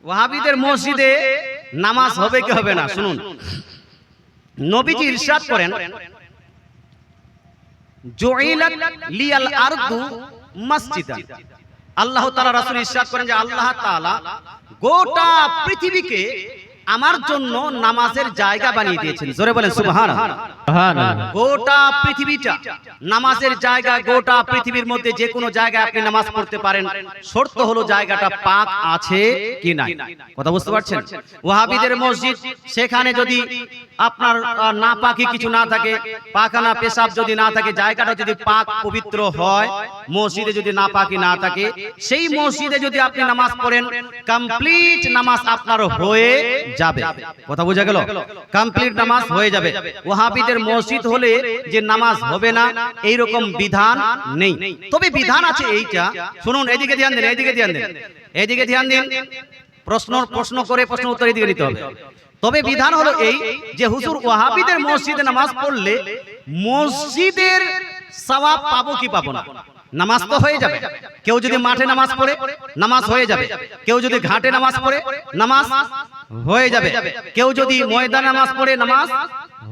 ওয়াহাবিদের মসজিদে নামাজ হবে কি হবে না শুনুন। নবীজি ইরশাদ করেন, জুইলাত লিয়াল আরদু মসজিদান। আল্লাহ তাআলা রাসূল ইরশাদ করেন যে আল্লাহ তাআলা গোটা পৃথিবীকে আমার জন্য নামাজের জায়গা বানিয়ে দিয়েছেন। জোরে বলেন সুবহানাল্লাহ। গোটা পৃথিবীটা নামাজের জায়গা। গোটা পৃথিবীর মধ্যে যে কোনো জায়গায় আপনি নামাজ পড়তে পারেন, শর্ত হলো জায়গাটা পাক আছে কি নাই। কথা বুঝতে পারছেন? ওয়াহাবিদের মসজিদ, সেখানে যদি আপনার নাপাকি কিছু না থাকে, পায়খানা পেশাব যদি না থাকে, জায়গাটা যদি পাক পবিত্র হয়, মসজিদে যদি নাপাকি না থাকে, সেই মসজিদে যদি আপনি নামাজ পড়েন, কমপ্লিট নামাজ আপনার হয়ে যাবে। কথা বোঝা গেল? কমপ্লিট নামাজ হয়ে যাবে। ওয়াহাবিদের মসজিদ হলে যে নামাজ হবে না এইরকম বিধান নেই। তবে বিধান আছে এইটা, শুনুন, এদিকে ধ্যান দিন, এদিকে ধ্যান দিন, এদিকে ধ্যান দিন। প্রশ্ন করে প্রশ্ন উত্তর এদিকে নিতে হবে। তবে বিধান হলো এই যে হুজুর ওয়াহাবিদের মসজিদে নামাজ পড়লে মসজিদের সওয়াব পাবো কি পাবো না? নামাজ তো হয়ে যাবে। কেউ যদি মাঠে নামাজ পড়ে নামাজ হয়ে যাবে, কেউ যদি ঘাটে নামাজ পড়ে নামাজ হয়ে যাবে, কেউ যদি ময়দানে নামাজ পড়ে নামাজ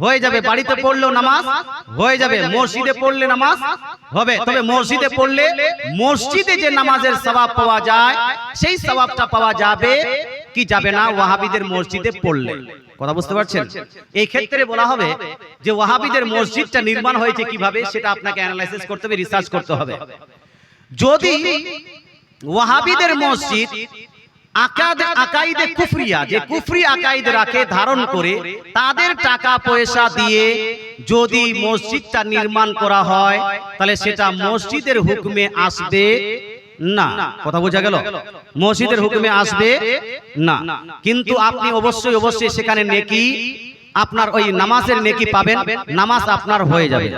হয়ে যাবে, বাড়িতে পড়লেও নামাজ হয়ে যাবে, মসজিদে পড়লে নামাজ হবে। তবে মসজিদে পড়লে মসজিদে যে নামাজের সওয়াব পাওয়া যায় সেই সওয়াবটা পাওয়া যাবে কি যাবে না ওয়াহাবিদের মসজিদে পড়লে? কথা বুঝতে পারছেন? এই ক্ষেত্রে বলা হবে যে ওয়াহাবিদের মসজিদটা নির্মাণ হয়েছে কিভাবে সেটা আপনাকে অ্যানালাইসিস করতে হবে, রিসার্চ করতে হবে। যদি ওয়াহাবিদের মসজিদ আকাইদে কুফরিয়া, যে কুফরি আকাইদ রাখে, ধারণ করে, তাদের টাকা পয়সা দিয়ে যদি মসজিদটা নির্মাণ করা হয় তাহলে সেটা মসজিদের হুকুমে আসবে না। কথা বোঝা গেল? মসজিদের হুকুমে আসবে না। কিন্তু আপনি অবশ্যই অবশ্যই সেখানে নেকি, আপনার ওই নামাজের নেকি পাবেন, নামাজ আপনার হয়ে যাবে।